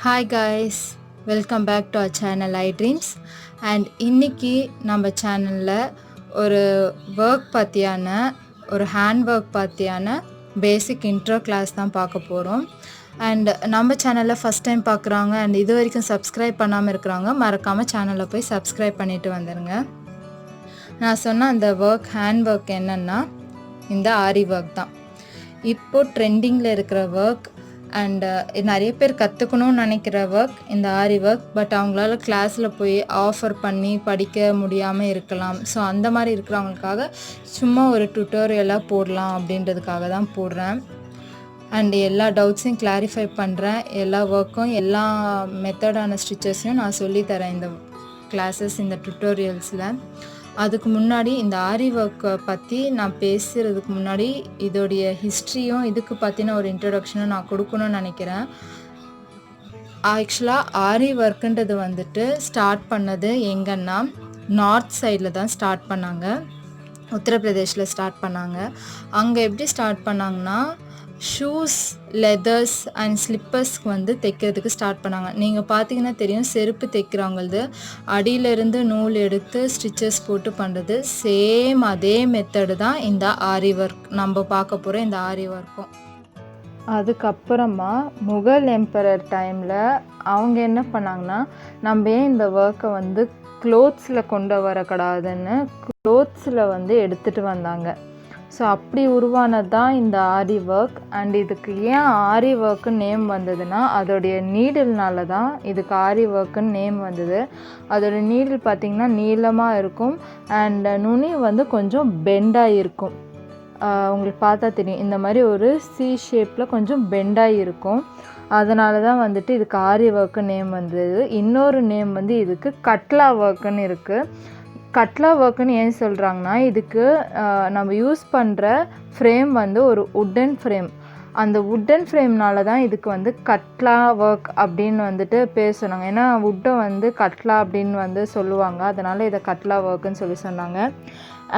Hi guys, welcome back to our channel I-DREAMZ. And இன்னைக்கு நம்ம சேனலில் ஒரு ஒர்க் பற்றியான ஒரு ஹேண்ட் ஒர்க் பற்றியான பேசிக் இன்ட்ரோ கிளாஸ் தான் பார்க்க போகிறோம். அண்ட் நம்ம சேனலில் ஃபஸ்ட் டைம் பார்க்குறாங்க அண்ட் இது வரைக்கும் சப்ஸ்கிரைப் பண்ணாமல் இருக்கிறாங்க, மறக்காமல் சேனலில் போய் சப்ஸ்கிரைப் பண்ணிவிட்டு வந்துடுங்க. நான் சொன்ன அந்த ஒர்க் ஹேண்ட் ஒர்க் என்னென்னா இந்த ஆரி ஒர்க் தான். இப்போது ட்ரெண்டிங்கில் இருக்கிற ஒர்க் அண்டு நிறைய பேர் கற்றுக்கணும்னு நினைக்கிற ஒர்க் இந்த ஆரி ஒர்க். பட் அவங்களால கிளாஸில் போய் ஆஃபர் பண்ணி படிக்க முடியாமல் இருக்கலாம். ஸோ அந்த மாதிரி இருக்கிறவங்களுக்காக சும்மா ஒரு டுட்டோரியலாக போடலாம் அப்படின்றதுக்காக தான் போடுறேன். அண்டு எல்லா டவுட்ஸையும் கிளாரிஃபை பண்ணுறேன். எல்லா ஒர்க்கும் எல்லா மெத்தடான ஸ்டிச்சஸையும் நான் சொல்லித்தரேன் இந்த கிளாஸஸ், இந்த டுட்டோரியல்ஸில். அதுக்கு முன்னாடி இந்த ஆரி ஒர்க்கை பற்றி நான் பேசுகிறதுக்கு முன்னாடி இதோடைய ஹிஸ்ட்ரியும் இதுக்கு பற்றின ஒரு இன்ட்ரடக்ஷனும் நான் கொடுக்கணும்னு நினைக்கிறேன். ஆக்சுவலாக ஆரி ஒர்க்குன்றது வந்துட்டு ஸ்டார்ட் பண்ணது எங்கன்னா நார்த் சைடில் தான் ஸ்டார்ட் பண்ணாங்க. உத்தரப்பிரதேஷில் ஸ்டார்ட் பண்ணாங்க. அங்கே எப்படி ஸ்டார்ட் பண்ணாங்கன்னா ஷூஸ், லெதர்ஸ் அண்ட் ஸ்லிப்பர்ஸ்க்கு வந்து தைக்கிறதுக்கு ஸ்டார்ட் பண்ணாங்க. நீங்கள் பார்த்தீங்கன்னா தெரியும், செருப்பு தைக்கிறவங்களது அடியிலேருந்து நூல் எடுத்து ஸ்டிச்சஸ் போட்டு பண்ணுறது சேம் அதே மெத்தடு தான் இந்த ஆரி ஒர்க். நம்ம பார்க்க போகிற இந்த ஆரி ஒர்க்கும். அதுக்கப்புறமா முகல் எம்பரர் டைமில் அவங்க என்ன பண்ணாங்கன்னா, நம்ம ஏன் இந்த ஒர்க்கை வந்து க்ளோத்ஸில் கொண்டு வரக்கூடாதுன்னு க்ளோத்ஸில் வந்து எடுத்துகிட்டு வந்தாங்க. ஸோ அப்படி உருவானது தான் இந்த ஆரி ஒர்க். அண்ட் இதுக்கு ஏன் ஆரி ஒர்க்குன்னு நேம் வந்ததுன்னா அதோடைய நீடில்னால தான் இதுக்கு ஆரி ஒர்க்குன்னு நேம் வந்தது. அதோடைய நீடில் பார்த்திங்கன்னா நீளமாக இருக்கும் அண்ட் நுனி வந்து கொஞ்சம் பெண்டாக இருக்கும். உங்களுக்கு பார்த்தா தெரியும், இந்த மாதிரி ஒரு சி ஷேப்பில் கொஞ்சம் பெண்டாக இருக்கும். அதனால தான் வந்துட்டு இதுக்கு ஆரி ஒர்க்குன்னு நேம் வந்தது. இன்னொரு நேம் வந்து இதுக்கு கட்லா ஒர்க்குன்னு இருக்குது. கட்லா ஒர்க்குன்னு ஏன் சொல்கிறாங்கன்னா, இதுக்கு நம்ம யூஸ் பண்ணுற ஃப்ரேம் வந்து ஒரு உட்டன் ஃப்ரேம். அந்த உட்டன் ஃப்ரேம்னால தான் இதுக்கு வந்து கட்லா ஒர்க் அப்படின்னு வந்துட்டு பேர் சொன்னாங்க. ஏன்னா உட்டை வந்து கட்லா அப்படின்னு வந்து சொல்லுவாங்க, அதனால் இதை கட்லா ஒர்க்குன்னு சொல்லி சொன்னாங்க.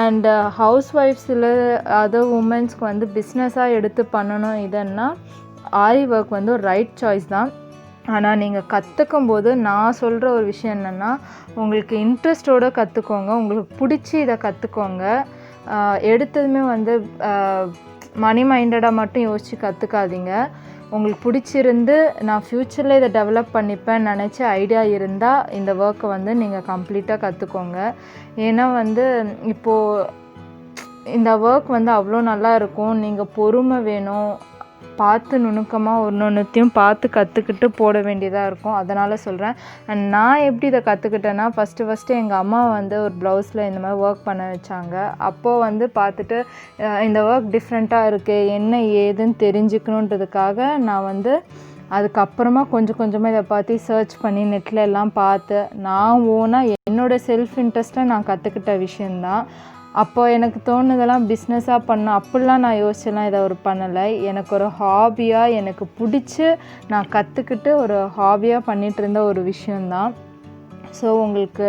அண்டு ஹவுஸ் ஒய்ஃப்ஸில் அதர் உமன்ஸ்க்கு வந்து பிஸ்னஸாக எடுத்து பண்ணணும் இதுன்னா ஆரி ஒர்க் வந்து ஒரு ரைட் சாய்ஸ் தான். ஆனால் நீங்கள் கற்றுக்கும் போது நான் சொல்கிற ஒரு விஷயம் என்னென்னா, உங்களுக்கு இன்ட்ரெஸ்டோடு கற்றுக்கோங்க, உங்களுக்கு பிடிச்சி இதை கற்றுக்கோங்க. எடுத்ததுமே வந்து மணி மைண்டடாக மட்டும் யோசித்து கற்றுக்காதீங்க. உங்களுக்கு பிடிச்சிருந்து நான் ஃப்யூச்சரில் இதை டெவலப் பண்ணிப்பேன் நினச்ச ஐடியா இருந்தால் இந்த ஒர்க்கை வந்து நீங்கள் கம்ப்ளீட்டாக கற்றுக்கோங்க. ஏன்னா வந்து இப்போது இந்த ஒர்க் வந்து அவ்வளோ நல்லா இருக்கும். நீங்கள் பொறுமை வேணும், பார்த்து நுணுக்கமாக ஒன்றையும் பார்த்து கற்றுக்கிட்டு போட வேண்டியதாக இருக்கும். அதனால் சொல்கிறேன். அண்ட் நான் எப்படி இதை கற்றுக்கிட்டேன்னா, ஃபஸ்ட்டு எங்கள் அம்மா வந்து ஒரு ப்ளவுஸில் இந்த மாதிரி ஒர்க் பண்ண வச்சாங்க. அப்போது வந்து பார்த்துட்டு இந்த ஒர்க் டிஃப்ரெண்ட்டாக இருக்குது, என்ன ஏதுன்னு தெரிஞ்சுக்கணுன்றதுக்காக நான் வந்து அதுக்கப்புறமா கொஞ்சம் கொஞ்சமாக இதை பார்த்து சர்ச் பண்ணி நெட்டில் எல்லாம் பார்த்து நான் ஓனாக என்னோடய செல்ஃப் இன்ட்ரெஸ்ட்டாக நான் கற்றுக்கிட்ட விஷயந்தான். அப்போது எனக்கு தோணுதெல்லாம் பிஸ்னஸாக பண்ண அப்படிலாம் நான் யோசிச்செல்லாம் இதை ஒரு பண்ணலை. எனக்கு ஒரு ஹாபியாக எனக்கு பிடிச்சி நான் கற்றுக்கிட்டு ஒரு ஹாபியாக பண்ணிகிட்டு இருந்த ஒரு விஷயந்தான். ஸோ உங்களுக்கு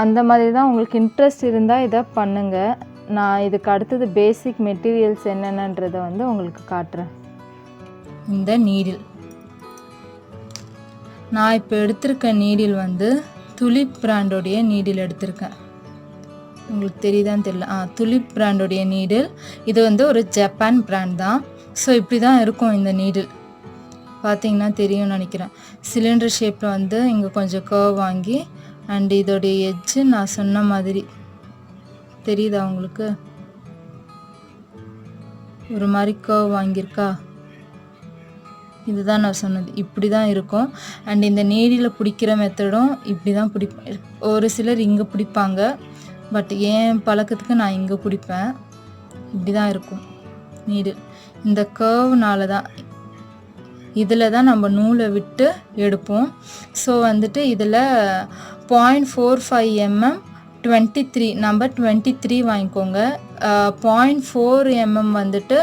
அந்த மாதிரி தான் உங்களுக்கு இன்ட்ரெஸ்ட் இருந்தால் இதை பண்ணுங்கள். நான் இதுக்கு அடுத்தது பேசிக் மெட்டீரியல்ஸ் என்னென்னன்றதை வந்து உங்களுக்கு காட்டுறேன். இந்த நீடில் நான் இப்போ எடுத்திருக்க நீடில் வந்து துலிப் பிராண்டோடைய நீடில் எடுத்திருக்கேன். உங்களுக்கு தெரியுதான்னு தெரியல. துலிப் பிராண்டோடைய நீடில். இது வந்து ஒரு ஜப்பான் பிராண்ட் தான். ஸோ இப்படி தான் இருக்கும் இந்த நீடில். பார்த்தீங்கன்னா தெரியும்னு நினைக்கிறேன். சிலிண்டர் ஷேப்பில் வந்து இங்கே கொஞ்சம் கர்வ் வாங்கி அண்ட் இதோடைய எட்ஜு நான் சொன்ன மாதிரி தெரியுதா உங்களுக்கு, ஒரு மாதிரி கர்வ் வாங்கியிருக்கா. இதுதான் நான் சொன்னது, இப்படி தான் இருக்கும். அண்ட் இந்த நீடில் பிடிக்கிற மெத்தடும் இப்படி தான் பிடிப்பேன். ஒரு சிலர் இங்கே பிடிப்பாங்க, பட் என் பழக்கத்துக்கு நான் இங்கே பிடிப்பேன். இப்படி தான் இருக்கும் நீடில். இந்த கர்வ்னால தான் இதில் தான் நம்ம நூலை விட்டு எடுப்போம். ஸோ வந்துட்டு இதில் 0.45 mm 23 நம்பர் 23 வாங்கிக்கோங்க. 0.4 mm வந்துட்டு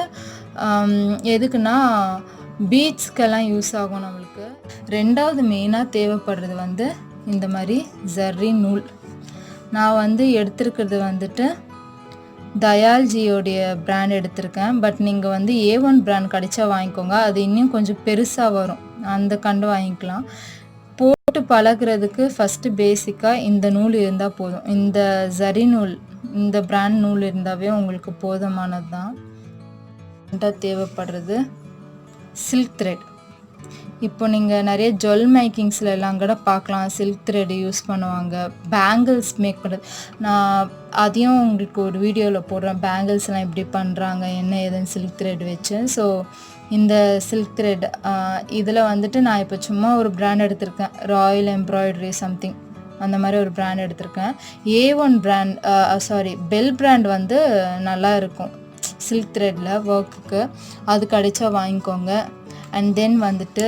எதுக்குன்னா பீட்ஸ்க்கெல்லாம் யூஸ் ஆகும் நம்மளுக்கு. ரெண்டாவது மெயினாக தேவைப்படுறது வந்து இந்த மாதிரி ஜர்ரி நூல். நான் வந்து எடுத்திருக்கிறது வந்துட்டு தயால்ஜியோடைய பிராண்ட் எடுத்திருக்கேன். பட் நீங்கள் வந்து A1 பிராண்ட் கிடைச்சா வாங்கிக்கோங்க, அது இன்னும் கொஞ்சம் பெருசாக வரும். அந்த கண்டு வாங்கிக்கலாம். போட்டு பழகுறதுக்கு ஃபஸ்ட்டு பேசிக்காக இந்த நூல் இருந்தால் போதும். இந்த ஜரி நூல், இந்த பிராண்ட் நூல் இருந்தாவே உங்களுக்கு போதுமானது தான். தேவைப்படுறது சில்க் த்ரெட். இப்போ நீங்கள் நிறைய ஜுவல் மேக்கிங்ஸில் எல்லாம் கூட பார்க்கலாம், சில்க் த்ரெட் யூஸ் பண்ணுவாங்க. பேங்கிள்ஸ் மேக் பண்ணுறது, நான் அதையும் உங்களுக்கு ஒரு வீடியோவில் போடுறேன். பேங்கிள்ஸ்லாம் எப்படி பண்ணுறாங்க, என்ன ஏதுன்னு சில்க் த்ரெட் வச்சு. ஸோ இந்த சில்க் த்ரெட் இதில் வந்துட்டு நான் இப்போ சும்மா ஒரு பிராண்ட் எடுத்திருக்கேன், ராயல் எம்ப்ராய்டரி சம்திங், அந்த மாதிரி ஒரு பிராண்ட் எடுத்திருக்கேன். A1 பிராண்ட், பெல் பிராண்ட் வந்து நல்லா இருக்கும் சில்க் த்ரெட்டில் ஒர்க்குக்கு. அது கிடைச்சா வாங்கிக்கோங்க. அண்ட் தென் வந்துட்டு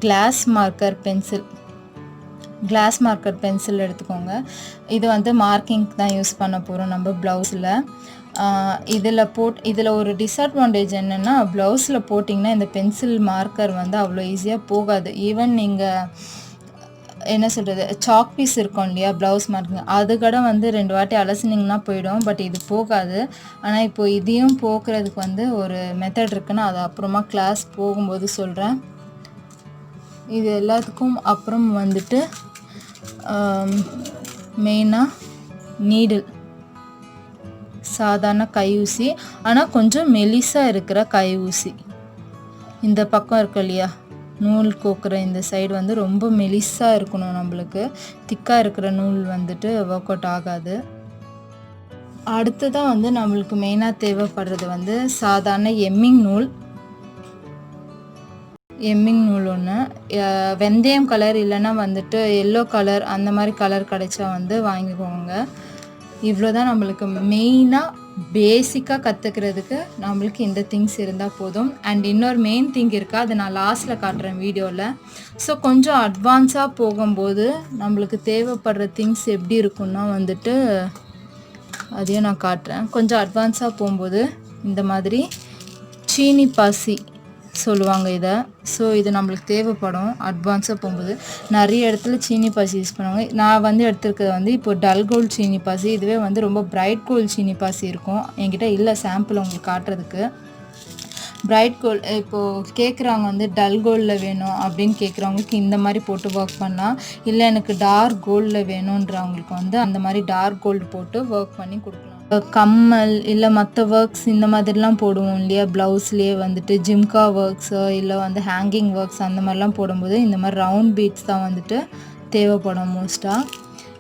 கிளாஸ் மார்க்கர் பென்சில் எடுத்துக்கோங்க. இது வந்து மார்க்கிங் தான் யூஸ் பண்ண போகிறோம் நம்ம ப்ளவுஸில். இதில் ஒரு டிஸ்அட்வான்டேஜ் என்னென்னா, ப்ளவுஸில் போட்டிங்கன்னா இந்த பென்சில் மார்க்கர் வந்து அவ்வளோ ஈஸியாக போகாது. ஈவன் நீங்கள் என்ன சொல்கிறது, சாக் பீஸ் இருக்கும் இல்லையா ப்ளவுஸ் மார்க்கிங், அது கூட வந்து 2 வாட்டி அலசினிங்கன்னா போயிடும். பட் இது போகாது. ஆனால் இப்போ இதையும் போக்குறதுக்கு வந்து ஒரு மெத்தட் இருக்குன்னு அதை அப்புறமா கிளாஸ் போகும்போது சொல்கிறேன். இது எல்லாத்துக்கும் அப்புறம் வந்துட்டு மெயினாக நீடில், சாதாரண கை ஊசி, ஆனால் கொஞ்சம் மெலிசாக இருக்கிற கை ஊசி. இந்த பக்கம் இருக்கு இல்லையா நூல் கோக்குற இந்த சைடு வந்து ரொம்ப மெலிசாக இருக்கணும். நம்மளுக்கு திக்காக இருக்கிற நூல் வந்துட்டு ஒர்க் அவுட் ஆகாது. அடுத்ததான் வந்து நம்மளுக்கு மெயினாக தேவைப்படுறது வந்து சாதாரண எம்மிங் நூல் ஒன்று, வெந்தயம் கலர் இல்லைன்னா வந்துட்டு எல்லோ கலர், அந்த மாதிரி கலர் கிடைச்சா வந்து வாங்கிக்கோங்க. இவ்வளோ தான் நம்மளுக்கு மெயினாக பேசிக்காக கற்றுக்கிறதுக்கு நம்மளுக்கு இந்த திங்ஸ் இருந்தால் போதும். அண்ட் இன்னொரு மெயின் திங் இருக்குது, அதை நான் லாஸ்ட்டில் காட்டுறேன் வீடியோவில். ஸோ கொஞ்சம் அட்வான்ஸாக போகும்போது நம்மளுக்கு தேவைப்படுற திங்ஸ் எப்படி இருக்குன்னா வந்துட்டு அதையும் நான் காட்டுறேன். கொஞ்சம் அட்வான்ஸாக போகும்போது இந்த மாதிரி சீனி பாசி சொல்லுவாங்க இதை. ஸோ இது நம்மளுக்கு தேவைப்படும் அட்வான்ஸாக போகும்போது. நிறைய இடத்துல சீனி பாசி யூஸ் பண்ணுவாங்க. நான் வந்து எடுத்துருக்கிறது வந்து இப்போ டல் கோல்டு சீனி பாசி. இதுவே வந்து ரொம்ப பிரைட் கோல்டு சீனி பாசி இருக்கும் என்கிட்ட, இல்லை சாம்பிள் உங்களுக்கு காட்டுறதுக்கு. பிரைட் கோல்டு இப்போது கேட்குறவங்க வந்து டல் கோல்டில் வேணும் அப்படின்னு கேட்குறவங்களுக்கு இந்த மாதிரி போட்டு ஒர்க் பண்ணால், இல்லை எனக்கு டார்க் கோல்டில் வேணுன்றவங்களுக்கு வந்து அந்த மாதிரி டார்க் கோல்டு போட்டு ஒர்க் பண்ணி கொடுக்கலாம். கம்மல் இல்லை மற்ற ஒர்க்ஸ் இந்த மாதிரிலாம் போடுவோம் இல்லையா ப்ளவுஸ்லேயே வந்துட்டு, ஜிம்கா ஒர்க்ஸோ இல்லை வந்து ஹேங்கிங் ஒர்க்ஸ் அந்த மாதிரிலாம் போடும்போது இந்த மாதிரி ரவுண்ட் பீட்ஸ் தான் வந்துட்டு தேவைப்படும் மோஸ்ட்டாக.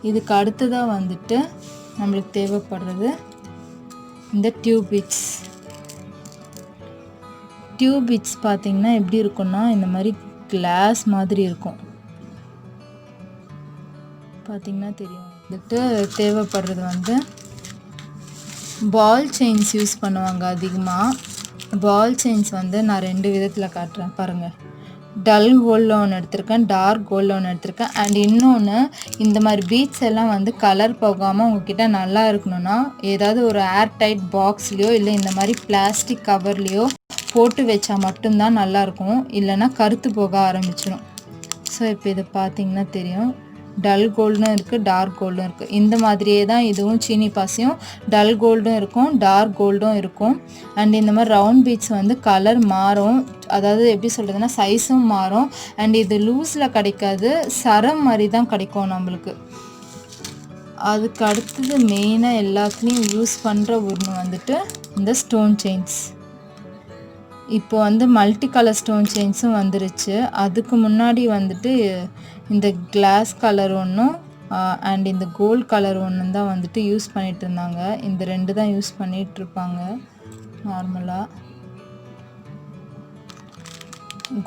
இதுக்கு அடுத்ததாக வந்துட்டு நம்மளுக்கு தேவைப்படுறது இந்த டியூப் பீட்ஸ் பார்த்திங்கன்னா எப்படி இருக்குன்னா இந்த மாதிரி கிளாஸ் மாதிரி இருக்கும், பார்த்திங்கன்னா தெரியும். வந்துட்டு தேவைப்படுறது வந்து பால் செயின்ஸ் யூஸ் பண்ணுவாங்க அதிகமாக. பால் செயின்ஸ் வந்து நான் 2 விதத்தில் காட்டுறேன் பாருங்கள். டல் கோல்டில் ஒன்று எடுத்திருக்கேன், டார்க் கோல்டில் ஒன்று எடுத்திருக்கேன். அண்ட் இன்னொன்று, இந்த மாதிரி பீட்ஸ் எல்லாம் வந்து கலர் போகாமல் உங்ககிட்ட நல்லா இருக்கணும்னா ஏதாவது ஒரு ஏர் டைட் பாக்ஸ்லேயோ இல்லை இந்த மாதிரி பிளாஸ்டிக் கவர்லேயோ போட்டு வச்சா மட்டும்தான் நல்லாயிருக்கும், இல்லைன்னா கருத்து போக ஆரம்பிச்சிடும். ஸோ இப்போ இதை பார்த்திங்கன்னா தெரியும், டல் கோல்டும் இருக்குது, டார்க் கோல்டும் இருக்குது. இந்த மாதிரியே தான் இதுவும் சீனி பாசியும் டல் கோல்டும் இருக்கும், டார்க் கோல்டும் இருக்கும். அண்ட் இந்த மாதிரி ரவுண்ட் பீட்ஸ் வந்து கலர் மாறும், அதாவது எப்படி சொல்கிறதுனா சைஸும் மாறும். அண்ட் இது லூஸில் கிடைக்காது, சரம் மாதிரி தான் கிடைக்கும் நம்மளுக்கு. அதுக்கு அடுத்தது மெயினாக எல்லாத்துலேயும் யூஸ் பண்ணுற ஒன்று வந்துட்டு இந்த ஸ்டோன் செயின்ஸ். இப்போ வந்து மல்டி கலர் ஸ்டோன் செயின்ஸும் வந்துருச்சு. அதுக்கு முன்னாடி வந்துட்டு இந்த கிளாஸ் கலர் ஒன்றும் அண்ட் இந்த கோல்ட் கலர் ஒன்று தான் வந்துட்டு யூஸ் பண்ணிகிட்டு இருந்தாங்க. இந்த 2 தான் யூஸ் பண்ணிகிட்ருப்பாங்க நார்மலாக.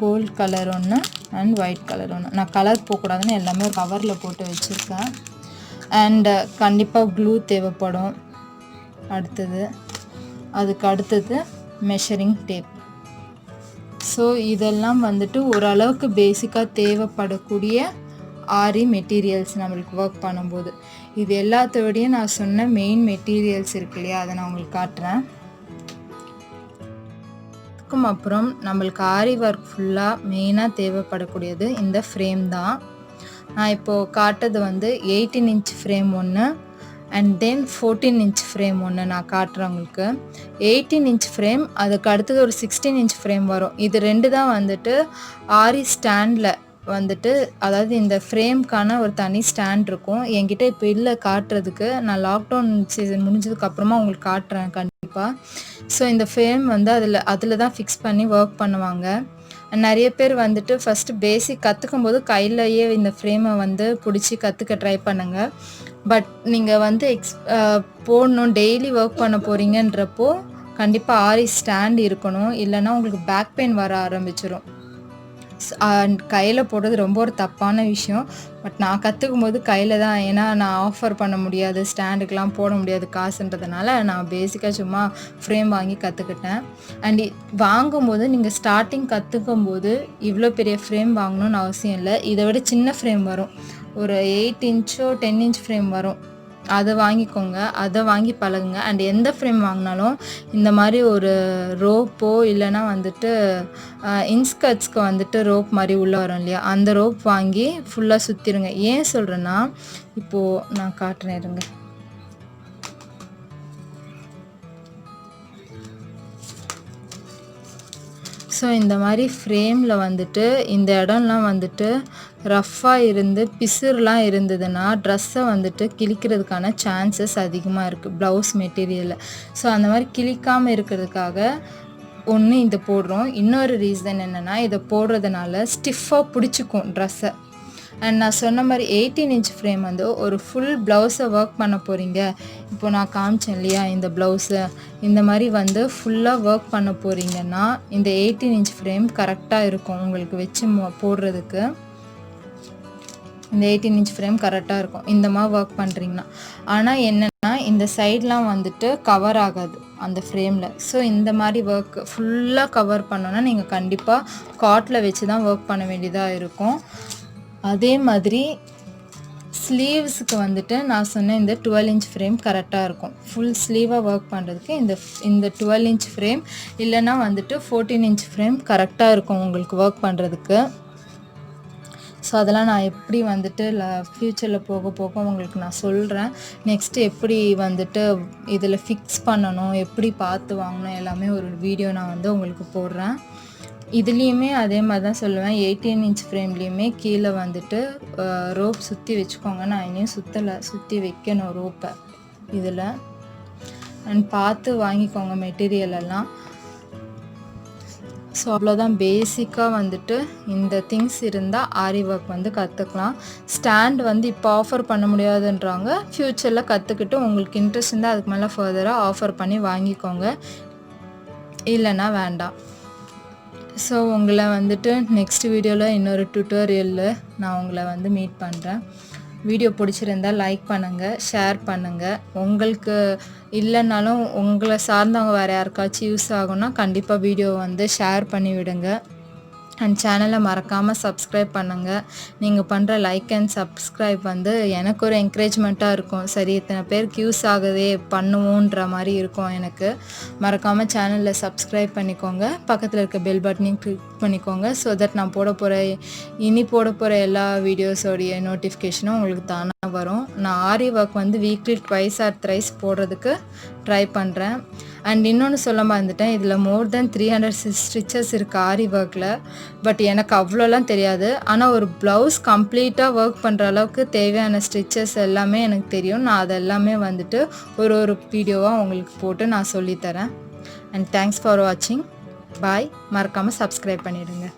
கோல்ட் கலர் ஒன்று அண்ட் ஒயிட் கலர் ஒன்று. நான் கலர் போகக்கூடாதுன்னு எல்லாமே ஒரு கவரில் போட்டு வச்சுருக்கேன். அண்ட் கண்டிப்பாக க்ளூ தேவைப்படும். அதுக்கு அடுத்தது மெஷரிங் டேப். ஸோ இதெல்லாம் வந்துட்டு ஓரளவுக்கு பேசிக்காக தேவைப்படக்கூடிய ஆரி மெட்டீரியல்ஸ் நம்மளுக்கு ஒர்க் பண்ணும்போது. இது எல்லாத்தோடையும் நான் சொன்ன மெயின் மெட்டீரியல்ஸ் இருக்கு இல்லையா, அதை நான் உங்களுக்கு காட்டுறேன். அதுக்கும் அப்புறம் நம்மளுக்கு ஆரி ஒர்க் ஃபுல்லாக மெயினாக தேவைப்படக்கூடியது இந்த ஃப்ரேம் தான். நான் இப்போது காட்டுறது வந்து 18 இன்ச் ஃப்ரேம் ஒன்று அண்ட் தென் 14 இன்ச் ஃப்ரேம் ஒன்று நான் காட்டுறேன் உங்களுக்கு. 18 இன்ச் ஃப்ரேம், அதுக்கு அடுத்தது ஒரு 16 இன்ச் ஃப்ரேம் வரும். இது 2 தான் வந்துட்டு ஆரி ஸ்டாண்டில் வந்துட்டு, அதாவது இந்த ஃப்ரேம்க்கான ஒரு தனி ஸ்டாண்ட் இருக்கும் என்கிட்ட. இப்போ இல்லை காட்டுறதுக்கு, நான் லாக்டவுன் சீசன் முடிஞ்சதுக்கப்புறமா உங்களுக்கு காட்டுறேன் கண்டிப்பாக. ஸோ இந்த ஃப்ரேம் வந்து அதில் தான் ஃபிக்ஸ் பண்ணி ஒர்க் பண்ணுவாங்க. நிறைய பேர் வந்துட்டு ஃபஸ்ட்டு பேசிக் கற்றுக்கும் போது கையிலையே இந்த ஃப்ரேமை வந்து பிடிச்சி கற்றுக்க ட்ரை பண்ணுங்கள். பட் நீங்கள் வந்து போடணும், டெய்லி ஒர்க் பண்ண போகிறீங்கன்றப்போ கண்டிப்பாக ஆரி ஸ்டாண்ட் இருக்கணும். இல்லைன்னா உங்களுக்கு பேக் பெயின் வர ஆரம்பிச்சிடும். கையில் போடுறது ரொம்ப ஒரு தப்பான விஷயம். பட் நான் கற்றுக்கும் போது கையில் தான், ஏன்னா நான் ஆஃபர் பண்ண முடியாது, ஸ்டாண்டுக்கெலாம் போட முடியாது காசுன்றதுனால நான் பேசிக்காக சும்மா ஃப்ரேம் வாங்கி கற்றுக்கிட்டேன். அண்ட் வாங்கும்போது நீங்கள் ஸ்டார்டிங் கற்றுக்கும் போது இவ்வளோ பெரிய ஃப்ரேம் வாங்கணும்னு அவசியம் இல்லை. இதை விட சின்ன ஃப்ரேம் வரும், ஒரு 8 இன்ச்சோ 10 இன்ச் ஃப்ரேம் வரும். அதை வாங்கிக்கோங்க, அதை வாங்கி பழகுங்க. அண்ட் எந்த ஃப்ரேம் வாங்கினாலும் இந்த மாதிரி ஒரு ரோப்போ இல்லைனா வந்துட்டு இன்ஸ்கர்ட்ஸ்க்கு வந்துட்டு ரோப் மாதிரி உள்ளே வரும் இல்லையா, அந்த ரோப் வாங்கி ஃபுல்லாக சுற்றிடுங்க. ஏன் சொல்கிறேன்னா, இப்போது நான் காட்டுறேன் இருங்க. ஸோ இந்த மாதிரி ஃப்ரேமில் வந்துட்டு இந்த இடம்லாம் வந்துட்டு ரஃப்பாக இருந்து பிசுறுலாம் இருந்ததுன்னா ட்ரெஸ்ஸை வந்துட்டு கிழிக்கிறதுக்கான சான்சஸ் அதிகமாக இருக்குது ப்ளவுஸ் மெட்டீரியலில். ஸோ அந்த மாதிரி கிழிக்காமல் இருக்கிறதுக்காக ஒன்று இதை போடுறோம். இன்னொரு ரீசன் என்னென்னா, இதை போடுறதுனால ஸ்டிஃபாக பிடிச்சிக்கும் ட்ரெஸ்ஸை. அண்ட் நான் சொன்ன மாதிரி 18 இன்ச் ஃப்ரேம் வந்து ஒரு ஃபுல் ப்ளவுஸை ஒர்க் பண்ண போகிறீங்க. இப்போ நான் காமிச்சேன் இல்லையா இந்த ப்ளவுஸை, இந்த மாதிரி வந்து ஃபுல்லாக ஒர்க் பண்ண போகிறீங்கன்னா இந்த 18 இன்ச் ஃப்ரேம் கரெக்டாக இருக்கும் உங்களுக்கு வச்சு போடுறதுக்கு. இந்த 18 இன்ச் ஃப்ரேம் கரெக்டாக இருக்கும் இந்த மாதிரி ஒர்க் பண்ணுறீங்கன்னா. ஆனால் என்னென்னா, இந்த சைட்லாம் வந்துட்டு கவர் ஆகாது அந்த ஃப்ரேமில். ஸோ இந்த மாதிரி ஒர்க் ஃபுல்லாக கவர் பண்ணோன்னா நீங்கள் கண்டிப்பாக காட்டில் வச்சு தான் ஒர்க் பண்ண வேண்டியதாக இருக்கும். அதே மாதிரி ஸ்லீவ்ஸுக்கு வந்துட்டு நான் சொன்ன இந்த 12 இன்ச் ஃப்ரேம் கரெக்டாக இருக்கும். ஃபுல் ஸ்லீவாக ஒர்க் பண்ணுறதுக்கு இந்த 12 இன்ச் ஃப்ரேம் இல்லைன்னா வந்துட்டு 14 இன்ச் ஃப்ரேம் கரெக்டாக இருக்கும் உங்களுக்கு ஒர்க் பண்ணுறதுக்கு. ஸோ அதெல்லாம் நான் எப்படி வந்துட்டு ஃப்யூச்சரில் போக போக உங்களுக்கு நான் சொல்கிறேன். நெக்ஸ்ட்டு எப்படி வந்துட்டு இதில் ஃபிக்ஸ் பண்ணணும், எப்படி பார்த்து வாங்கணும், எல்லாமே ஒரு வீடியோ நான் வந்து உங்களுக்கு போடுறேன். இதுலேயுமே அதே மாதிரி தான் சொல்லுவேன். 18 இன்ச் ஃப்ரேம்லேயுமே கீழே வந்துட்டு ரோப் சுற்றி வச்சுக்கோங்க. நான் இன்னும் சுற்றி வைக்கணும் ரோப்பை இதில். அண்ட் பார்த்து வாங்கிக்கோங்க மெட்டீரியல் எல்லாம். ஸோ அவ்வளோதான், பேசிக்காக வந்துட்டு இந்த திங்ஸ் இருந்தால் ஆரி ஒர்க் வந்து கற்றுக்கலாம். ஸ்டாண்ட் வந்து இப்போ ஆஃபர் பண்ண முடியாதுன்றாங்க. ஃப்யூச்சரில் கற்றுக்கிட்டு உங்களுக்கு இன்ட்ரெஸ்ட் இருந்தால் அதுக்கு மேலே ஃபர்தராக ஆஃபர் பண்ணி வாங்கிக்கோங்க, இல்லைன்னா வேண்டாம். ஸோ உங்களை வந்துட்டு நெக்ஸ்ட் வீடியோவில் இன்னொரு டியூட்டோரியலில் நான் உங்களை வந்து மீட் பண்ணுறேன். வீடியோ பிடிச்சிருந்தால் லைக் பண்ணுங்கள், ஷேர் பண்ணுங்கள். உங்களுக்கு இல்லைனாலும் உங்களை சார்ந்தவங்க வேறு யாருக்காச்சும் யூஸ் ஆகும்னா கண்டிப்பாக வீடியோ வந்து ஷேர் பண்ணி விடுங்க. அண்ட் சேனலை மறக்காமல் சப்ஸ்கிரைப் பண்ணுங்கள். நீங்கள் பண்ணுற லைக் அண்ட் சப்ஸ்கிரைப் வந்து எனக்கு ஒரு என்கரேஜ்மெண்ட்டாக இருக்கும். சரி, இத்தனை பேருக்கு யூஸ் ஆகுதே, பண்ணுவோன்ற மாதிரி இருக்கும் எனக்கு. மறக்காமல் சேனலில் சப்ஸ்கிரைப் பண்ணிக்கோங்க, பக்கத்தில் இருக்க பெல் பட்டனையும் கிளிக் பண்ணிக்கோங்க. ஸோ தட் நான் போட போகிற எல்லா வீடியோஸோடைய நோட்டிஃபிகேஷனும் உங்களுக்கு தானாக வரும். நான் ஆரி ஒர்க் வந்து வீக்லி 2 or 3 போடுறதுக்கு ட்ரை பண்ணுறேன். அண்ட் இன்னொன்று சொல்ல மறந்துட்டேன், இதில் மோர் தென் 300 ஸ்டிச்சஸ் இருக்குது ஆரி ஒர்க்கில். பட் எனக்கு அவ்வளோலாம் தெரியாது. ஆனால் ஒரு ப்ளவுஸ் கம்ப்ளீட்டாக ஒர்க் பண்ணுற அளவுக்கு தேவையான ஸ்டிச்சஸ் எல்லாமே எனக்கு தெரியும். நான் அதெல்லாமே வந்துட்டு ஒரு வீடியோவாக உங்களுக்கு போட்டு நான் சொல்லித்தரேன். அண்ட் தேங்க்ஸ் ஃபார் வாட்சிங். பாய். மறக்காமல் சப்ஸ்கிரைப் பண்ணிவிடுங்க.